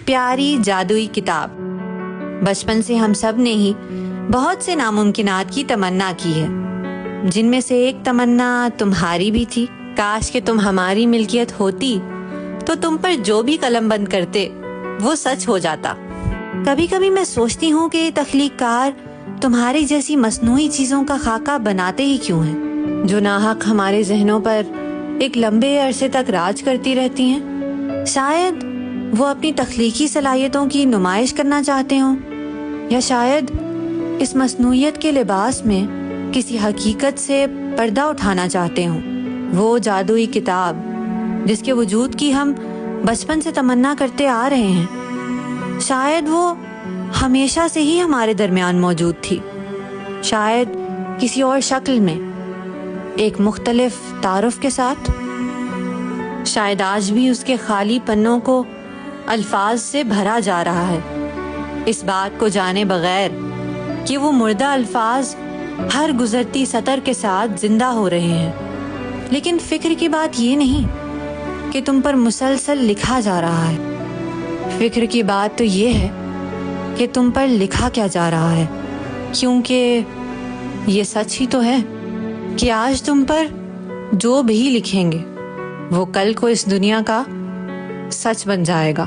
پیاری جادوئی کتاب۔ بچپن سے ہم سب نے ہی بہت سے ناممکنات کی تمنا کی ہے، جن میں سے ایک تمنا تمہاری بھی تھی۔ کاش کہ تم ہماری ملکیت ہوتی تو تم پر جو بھی قلم بند کرتے وہ سچ ہو جاتا۔ کبھی کبھی میں سوچتی ہوں کہ تخلیق کار تمہاری جیسی مصنوعی چیزوں کا خاکہ بناتے ہی کیوں ہیں، جو ناحق ہمارے ذہنوں پر ایک لمبے عرصے تک راج کرتی رہتی ہیں۔ شاید وہ اپنی تخلیقی صلاحیتوں کی نمائش کرنا چاہتے ہوں، یا شاید اس مصنوعیت کے لباس میں کسی حقیقت سے پردہ اٹھانا چاہتے ہوں۔ وہ جادوئی کتاب جس کے وجود کی ہم بچپن سے تمنا کرتے آ رہے ہیں، شاید وہ ہمیشہ سے ہی ہمارے درمیان موجود تھی، شاید کسی اور شکل میں، ایک مختلف تعارف کے ساتھ۔ شاید آج بھی اس کے خالی پنوں کو الفاظ سے بھرا جا رہا ہے، اس بات کو جانے بغیر کہ وہ مردہ الفاظ ہر گزرتی سطر کے ساتھ زندہ ہو رہے ہیں۔ لیکن فکر کی بات یہ نہیں کہ تم پر مسلسل لکھا جا رہا ہے، فکر کی بات تو یہ ہے کہ تم پر لکھا کیا جا رہا ہے، کیونکہ یہ سچ ہی تو ہے کہ آج تم پر جو بھی لکھیں گے وہ کل کو اس دنیا کا سچ بن جائے گا۔